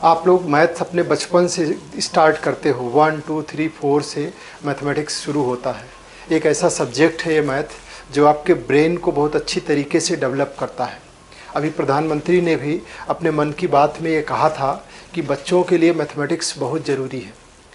आप लोग मैथ्स अपने बचपन से स्टार्ट करते हो, 1 2 3 4 से मैथमेटिक्स शुरू होता है। एक ऐसा सब्जेक्ट है ये मैथ जो आपके ब्रेन को बहुत अच्छी तरीके से डेवलप करता है। अभी प्रधानमंत्री ने भी अपने मन की बात में ये कहा था कि बच्चों के लिए मैथमेटिक्स बहुत ज़रूरी है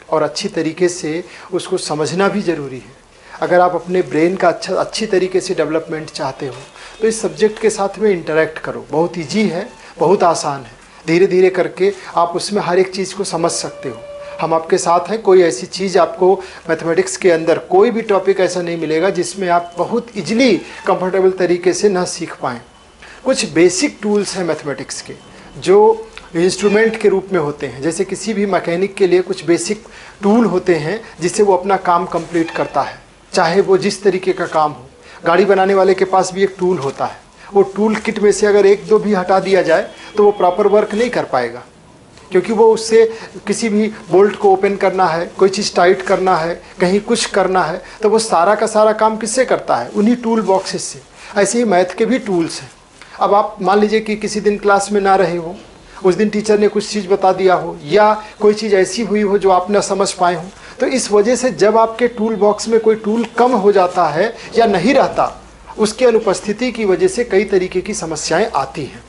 और अच्छी तरीके से उसको समझना भी ज़रूरी है। अगर आप अपने ब्रेन का अच्छी तरीके से डेवलपमेंट चाहते हो तो इस सब्जेक्ट के साथ में इंटरेक्ट करो। बहुत ईजी है, बहुत आसान है, धीरे धीरे करके आप उसमें हर एक चीज़ को समझ सकते हो। हम आपके साथ हैं। कोई ऐसी चीज़ आपको मैथमेटिक्स के अंदर कोई भी टॉपिक ऐसा नहीं मिलेगा जिसमें आप बहुत ईजिली कंफर्टेबल तरीके से ना सीख पाएँ। कुछ बेसिक टूल्स हैं मैथमेटिक्स के जो इंस्ट्रूमेंट के रूप में होते हैं। जैसे किसी भी मैकेनिक के लिए कुछ बेसिक टूल होते हैं जिससे वो अपना काम कंप्लीट करता है, चाहे वो जिस तरीके का काम हो। गाड़ी बनाने वाले के पास भी एक टूल होता है। वो टूल किट में से अगर एक दो भी हटा दिया जाए तो वो प्रॉपर वर्क नहीं कर पाएगा, क्योंकि वो उससे किसी भी बोल्ट को ओपन करना है, कोई चीज़ टाइट करना है, कहीं कुछ करना है, तो वो सारा का सारा काम किससे करता है? उन्हीं टूल बॉक्सेस से। ऐसे ही मैथ के भी टूल्स हैं। अब आप मान लीजिए कि किसी दिन क्लास में ना रहे हो, उस दिन टीचर ने कुछ चीज़ बता दिया हो या कोई चीज़ ऐसी हुई हो जो आप ना समझ पाए हो, तो इस वजह से जब आपके टूल बॉक्स में कोई टूल कम हो जाता है या नहीं रहता, उसकी अनुपस्थिति की वजह से कई तरीके की समस्याएं आती हैं।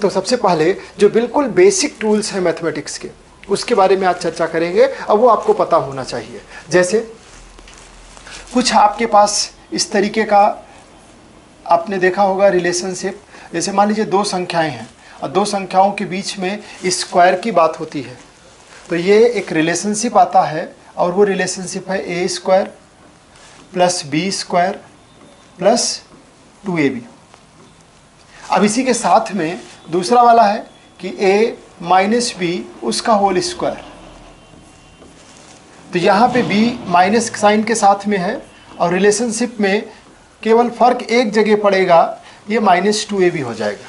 तो सबसे पहले जो बिल्कुल बेसिक टूल्स हैं मैथमेटिक्स के, उसके बारे में आज चर्चा करेंगे। अब वो आपको पता होना चाहिए। जैसे कुछ आपके पास इस तरीके का आपने देखा होगा रिलेशनशिप। जैसे मान लीजिए दो संख्याएं हैं और दो संख्याओं के बीच में स्क्वायर की बात होती है, तो ये एक रिलेशनशिप आता है और वो रिलेशनशिप है A square plus B square plus 2ab। अब इसी के साथ में दूसरा वाला है कि a माइनस बी उसका होल स्क्वायर। तो यहाँ पे b माइनस साइन के साथ में है और रिलेशनशिप में केवल फर्क एक जगह पड़ेगा, ये -2ab हो जाएगा।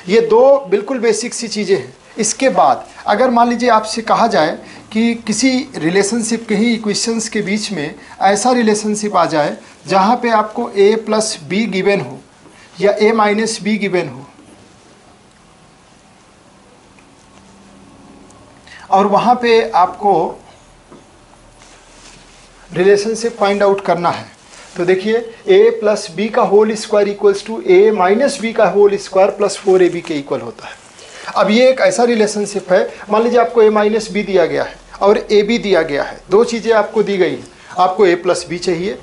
ये दो बिल्कुल बेसिक सी चीज़ें हैं। इसके बाद अगर मान लीजिए आपसे कहा जाए कि किसी रिलेशनशिप के ही इक्वेशंस के बीच में ऐसा रिलेशनशिप आ जाए जहाँ पे आपको a प्लस बी गिवन हो या a माइनस बी गिवन हो और वहाँ पे आपको रिलेशनशिप फाइंड आउट करना है, तो देखिए a प्लस बी का whole square equals to a minus B का होल स्क्वायर प्लस 4ab के इक्वल होता है। अब ये एक ऐसा रिलेशनशिप है, मान लीजिए आपको a माइनस बी दिया गया है और ab दिया गया है। दो चीज़ें आपको दी गई हैं, आपको a प्लस बी चाहिए,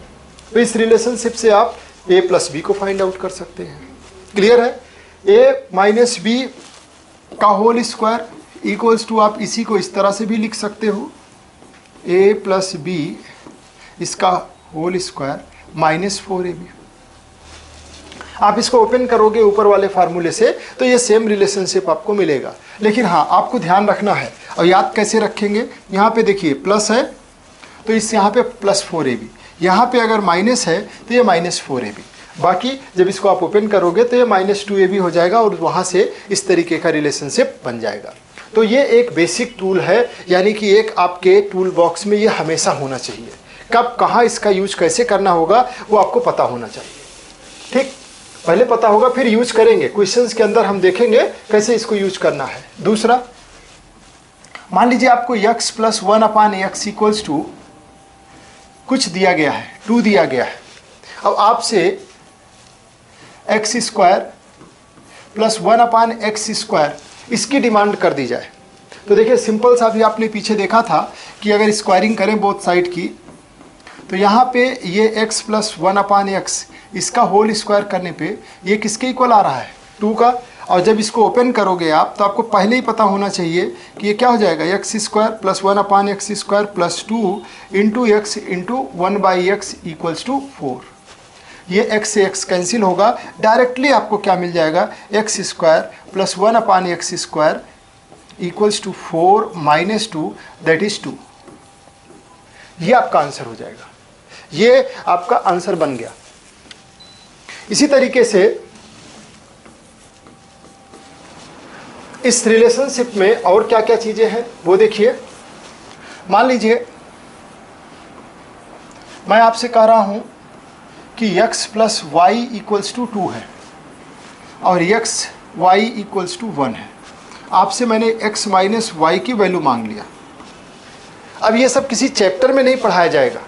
तो इस रिलेशनशिप से आप a प्लस बी को फाइंड आउट कर सकते हैं। क्लियर है? a माइनस बी का होल स्क्वायर इक्वल्स टू, आप इसी को इस तरह से भी लिख सकते हो, a प्लस बी इसका होल स्क्वायर माइनस 4ab। आप इसको ओपन करोगे ऊपर वाले फार्मूले से तो ये सेम रिलेशनशिप आपको मिलेगा। लेकिन हाँ, आपको ध्यान रखना है और याद कैसे रखेंगे, यहाँ पे देखिए प्लस है तो इस यहाँ पे प्लस 4ab, यहाँ पे अगर माइनस है तो ये माइनस 4ab। बाकी जब इसको आप ओपन करोगे तो ये -2ab हो जाएगा और वहाँ से इस तरीके का रिलेशनशिप बन जाएगा। तो ये एक बेसिक टूल है, यानी कि एक आपके टूल बॉक्स में ये हमेशा होना चाहिए। कब कहाँ इसका यूज कैसे करना होगा वो आपको पता होना चाहिए। ठीक, पहले पता होगा फिर यूज करेंगे। क्वेश्चंस के अंदर हम देखेंगे कैसे इसको यूज करना है। दूसरा, मान लीजिए आपको x plus 1/x equals to कुछ दिया गया है, 2 दिया गया है। अब आपसे x square plus 1/x square इसकी डिमांड कर दी जाए, तो देखिए सिंपल सा भी आपने पीछे देखा था कि अगर स्क्वायरिंग करें बोथ साइड की, तो यहाँ पे ये x प्लस 1/x इसका होल स्क्वायर करने पे ये किसके इक्वल आ रहा है? 2 का। और जब इसको ओपन करोगे आप तो आपको पहले ही पता होना चाहिए कि ये क्या हो जाएगा, x square plus 1/x square plus 2 into x into 1/x equals to 4। ये x से x कैंसिल होगा, डायरेक्टली आपको क्या मिल जाएगा, x square plus 1/x square equals to 4 minus 2 that is 2। ये आपका आंसर हो जाएगा, ये आपका आंसर बन गया। इसी तरीके से इस रिलेशनशिप में और क्या क्या चीजें हैं वो देखिए। मान लीजिए मैं आपसे कह रहा हूं कि x plus Y equals to 2 है और x y इक्वल्स टू 1 है। आपसे मैंने x माइनस वाई की वैल्यू मांग लिया। अब ये सब किसी चैप्टर में नहीं पढ़ाया जाएगा,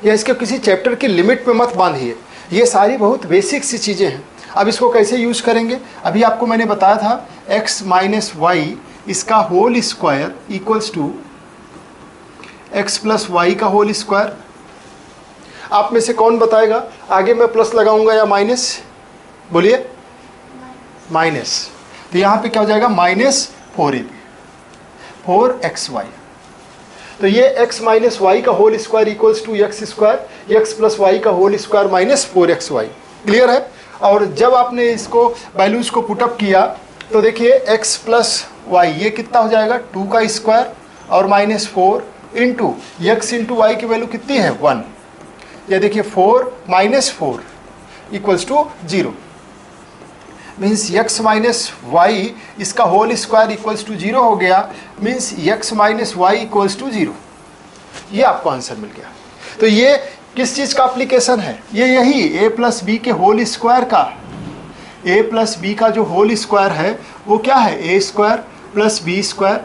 या इसके किसी चैप्टर की लिमिट पे मत बांधिए, ये सारी बहुत बेसिक सी चीज़ें हैं। अब इसको कैसे यूज करेंगे, अभी आपको मैंने बताया था x माइनस वाई इसका whole square equals to x plus Y का होल स्क्वायर। आप में से कौन बताएगा, आगे मैं प्लस लगाऊंगा या माइनस, बोलिए माइनस। तो यहाँ पे क्या हो जाएगा, -4ab 4xy। तो ये x माइनस वाई का whole square equals to X square, x plus Y का होल स्क्वायर -4xy। क्लियर है। और जब आपने इसको वैल्यूज को पुटअप किया तो देखिए x प्लस वाई ये कितना हो जाएगा, 2 का स्क्वायर और -4 इंटू एक्स इंटू वाई की वैल्यू कितनी है, 1। ये देखिए 4 -4 equals to 0, means x minus Y इसका होल स्क्वायर इक्वल्स टू 0 हो गया, means x minus Y equals to 0। ये आपको आंसर मिल गया। तो ये किस चीज़ का एप्लीकेशन है, ये यही a प्लस बी के होल स्क्वायर का, a प्लस बी का जो होल स्क्वायर है वो क्या है, a square plus B square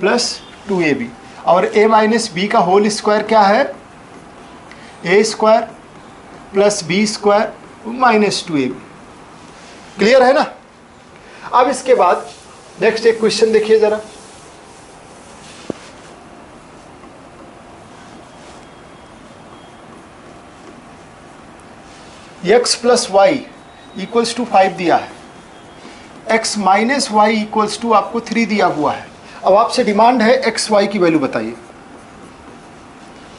plus 2ab, और a माइनस बी का होल स्क्वायर क्या है, a square plus B square minus 2ab। Clear है ना। अब इसके बाद नेक्स्ट एक क्वेश्चन देखिए जरा, x plus Y equals to 5 दिया है, x minus Y equals to आपको 3 दिया हुआ है। अब आपसे डिमांड है एक्स वाई की वैल्यू बताइए,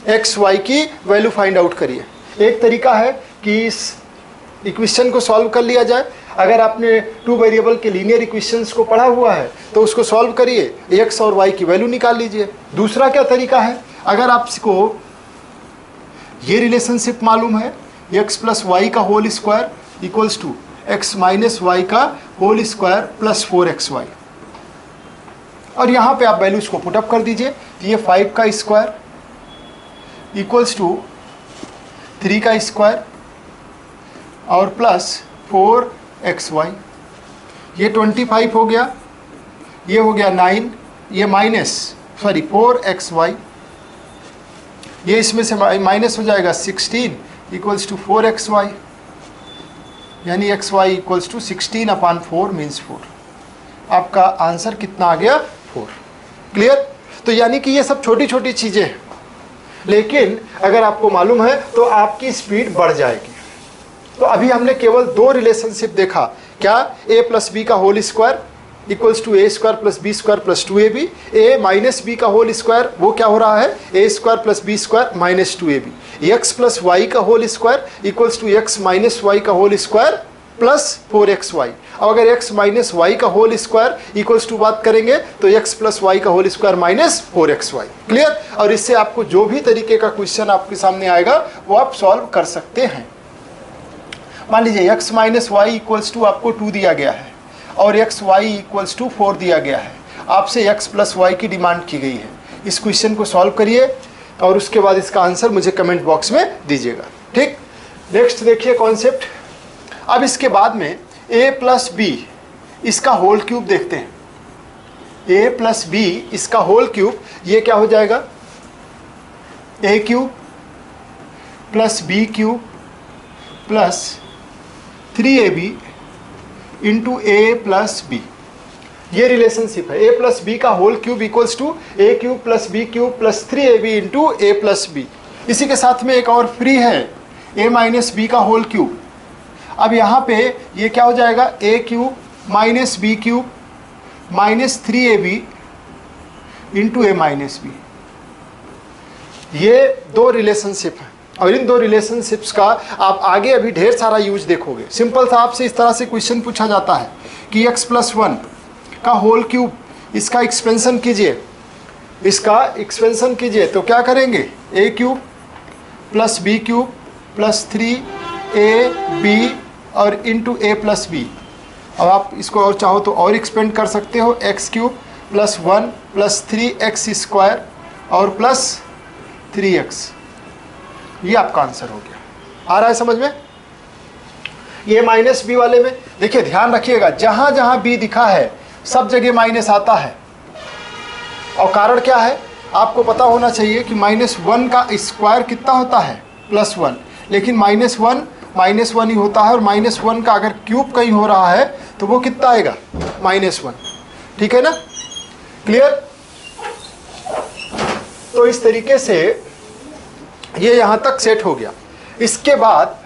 एक्स वाई की वैल्यू फाइंड आउट करिए। एक तरीका है कि इस इक्वेशन को सॉल्व कर लिया जाए। अगर आपने 2 वेरिएबल के लीनियर इक्वेशंस को पढ़ा हुआ है तो उसको सॉल्व करिए, एक्स और वाई की वैल्यू निकाल लीजिए। दूसरा क्या तरीका है, अगर आपको ये रिलेशनशिप मालूम है, एक्स प्लस वाई का whole square equals to X minus Y का होल स्क्वायर प्लस 4xy, और यहाँ पे आप वैल्यूज को पुटअप कर दीजिए। तो ये 5 का स्क्वायर इक्वल्स टू 3 का स्क्वायर और प्लस 4xy, ये 25 हो गया, ये हो गया 9, ये सॉरी 4xy, ये इसमें से माइनस हो जाएगा 16 इक्वल्स टू 4xy, यानी xy इक्वल्स टू 16/4 मीन्स 4। आपका आंसर कितना आ गया, 4। क्लियर। तो यानी कि ये सब छोटी छोटी चीज़ें हैं, लेकिन अगर आपको मालूम है तो आपकी स्पीड बढ़ जाएगी। तो अभी हमने केवल 2 रिलेशनशिप देखा, क्या, a प्लस बी का whole square equals to A square plus B square plus 2ab, a minus B का होल स्क्वायर वो क्या हो रहा है, a square plus B square minus 2ab, x plus Y का whole square equals to x minus Y का whole square plus 4xy। अब अगर x माइनस वाई का होल स्क्वायर इक्वल्स टू बात करेंगे तो x प्लस वाई का whole square minus 4xy। Clear. और इससे आपको जो भी तरीके का क्वेश्चन आपके सामने आएगा वो आप सॉल्व कर सकते हैं। मान लीजिए x minus Y equals to आपको 2 दिया गया है और एक्स वाई इक्वल्स टू 4 दिया गया है, आपसे x प्लस वाई की डिमांड की गई है। इस क्वेश्चन को सॉल्व करिए और उसके बाद इसका आंसर मुझे कमेंट बॉक्स में दीजिएगा। ठीक। नेक्स्ट देखिए कॉन्सेप्ट। अब इसके बाद में a प्लस बी इसका होल क्यूब देखते हैं। a प्लस बी इसका होल क्यूब, ये क्या हो जाएगा, a cube plus B cube plus 3ab into A plus B. ये रिलेशनशिप है, a प्लस बी का whole cube equals to A cube plus B cube plus 3ab into A plus B. इसी के साथ में एक और फ्री है, a माइनस बी का होल क्यूब। अब यहाँ पे ये क्या हो जाएगा, a cube minus B cube minus 3ab into A minus B. ये 2 रिलेशनशिप है और इन 2 रिलेशनशिप्स का आप आगे अभी ढेर सारा यूज देखोगे। सिंपल था, आपसे इस तरह से क्वेश्चन पूछा जाता है कि x प्लस 1 का होल क्यूब इसका एक्सपेंशन कीजिए, इसका एक्सपेंशन कीजिए तो क्या करेंगे, a cube plus B cube plus 3ab और इंटू ए प्लस बी। अब आप इसको और चाहो तो और एक्सपेंड कर सकते हो, x cube plus 1 plus 3x square और प्लस 3x। ये आपका आंसर हो गया। आ रहा है समझ में। ये माइनस बी वाले में देखिए ध्यान रखिएगा, जहाँ जहाँ बी दिखा है सब जगह माइनस आता है। और कारण क्या है, आपको पता होना चाहिए कि -1 का स्क्वायर कितना होता है, +1, लेकिन -1 ही होता है, और -1 का अगर क्यूब कहीं हो रहा है तो वो कितना आएगा, -1। ठीक है ना, क्लियर। तो इस तरीके से ये यहां तक सेट हो गया। इसके बाद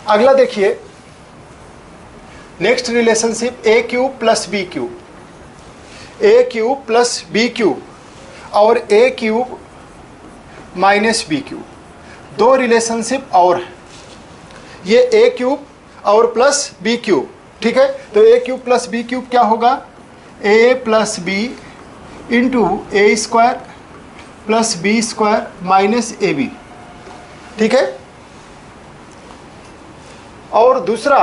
अगला देखिए, next relationship a³ + b³ a³ + b³ और a³ - b³, दो रिलेशनशिप और है। ये a³ और प्लस b³, ठीक है। तो a³ + b³ क्या होगा, a + b into a² + b² - ab, ठीक है। और दूसरा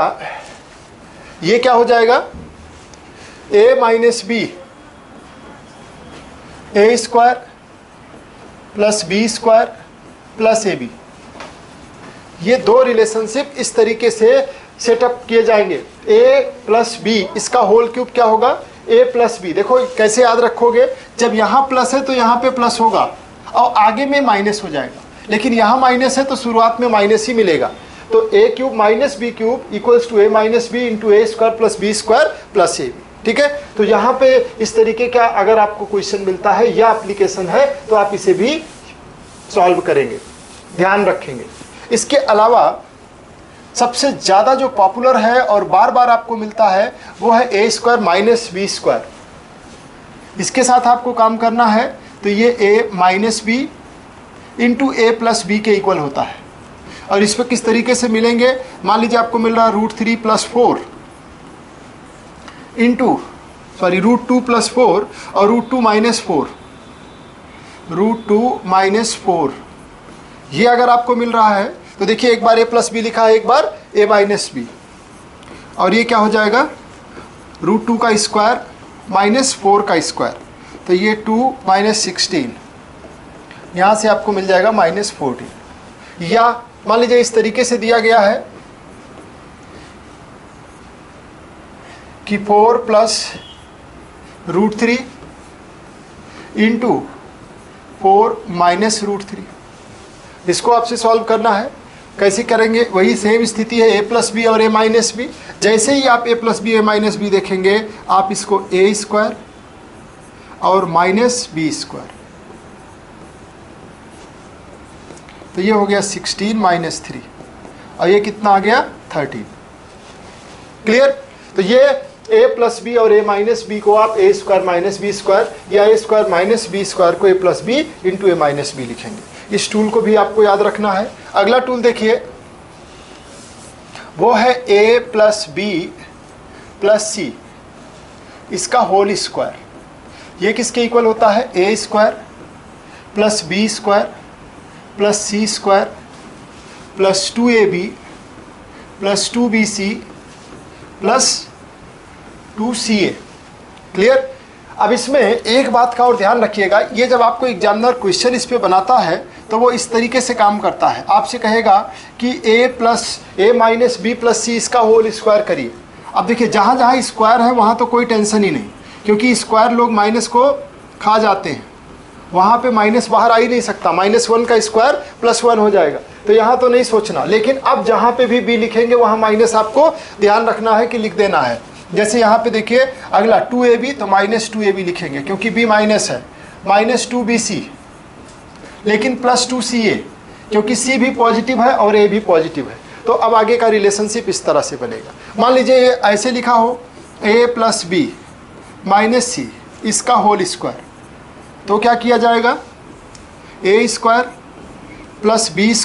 ये क्या हो जाएगा, a - b a² + b² + ab। ये दो रिलेशनशिप इस तरीके से सेटअप किए जाएंगे। a + b, इसका होल क्यूब क्या होगा, a + b। देखो कैसे याद रखोगे, जब यहाँ प्लस है तो यहाँ पे प्लस होगा और आगे में माइनस हो जाएगा, लेकिन यहाँ माइनस है तो शुरुआत में माइनस ही मिलेगा। तो a³ - b³ = a - b into a² + b² + ab, ठीक है। तो यहाँ पे इस तरीके का अगर आपको क्वेश्चन मिलता है या एप्लीकेशन है तो आप इसे भी सॉल्व करेंगे, ध्यान रखेंगे। इसके अलावा सबसे ज़्यादा जो पॉपुलर है और बार बार आपको मिलता है वो है a² - b²। इसके साथ आपको काम करना है, तो ये a - b into a + b के इक्वल होता है। और इस पर किस तरीके से मिलेंगे, मान लीजिए आपको मिल रहा है √3 + 4 इंटू √2 + 4 और √2 - 4 √2 - 4, ये अगर आपको मिल रहा है तो देखिए एक बार a + b लिखा है, एक बार a - b, और ये क्या हो जाएगा, √2 का स्क्वायर -4 का स्क्वायर, तो ये 2 - 16, यहाँ से आपको मिल जाएगा -14। या मान लीजिए इस तरीके से दिया गया है कि 4 + √3 इंटू 4 - √3, इसको आपसे सॉल्व करना है। कैसे करेंगे, वही सेम स्थिति है, a + b और a - b। जैसे ही आप a + b a - b देखेंगे, आप इसको a² और -b², तो ये हो गया 16 - 3, और ये कितना आ गया, 13। क्लियर। तो ये a + b और a - b को आप a² - b² या a² - b² को a + b into a - b लिखेंगे। इस टूल को भी आपको याद रखना है। अगला टूल देखिए, वो है a + b + c, इसका होल स्क्वायर। ये किसके इक्वल होता है, a² + b² + c² + 2ab + 2bc + 2ca। Clear. अब इसमें एक बात का और ध्यान रखिएगा, ये जब आपको एग्जामिनर क्वेश्चन इस पे बनाता है तो वो इस तरीके से काम करता है, आपसे कहेगा कि a - b + c इसका होल स्क्वायर करिए। अब देखिए जहाँ जहाँ स्क्वायर है वहाँ तो कोई टेंशन ही नहीं, क्योंकि स्क्वायर लोग माइनस को खा जाते हैं, वहाँ पे माइनस बाहर आ ही नहीं सकता, -1 का स्क्वायर +1 हो जाएगा, तो यहाँ तो नहीं सोचना। लेकिन अब जहाँ पे भी b लिखेंगे वहाँ माइनस आपको ध्यान रखना है कि लिख देना है। जैसे यहाँ पे देखिए अगला 2ab, तो -2ab लिखेंगे क्योंकि b माइनस है, -2bc, लेकिन +2ca क्योंकि c भी पॉजिटिव है और a भी पॉजिटिव है। तो अब आगे का रिलेशनशिप इस तरह से बनेगा। मान लीजिए ये ऐसे लिखा हो, a + b - c इसका होल स्क्वायर, तो क्या किया जाएगा, a² + b²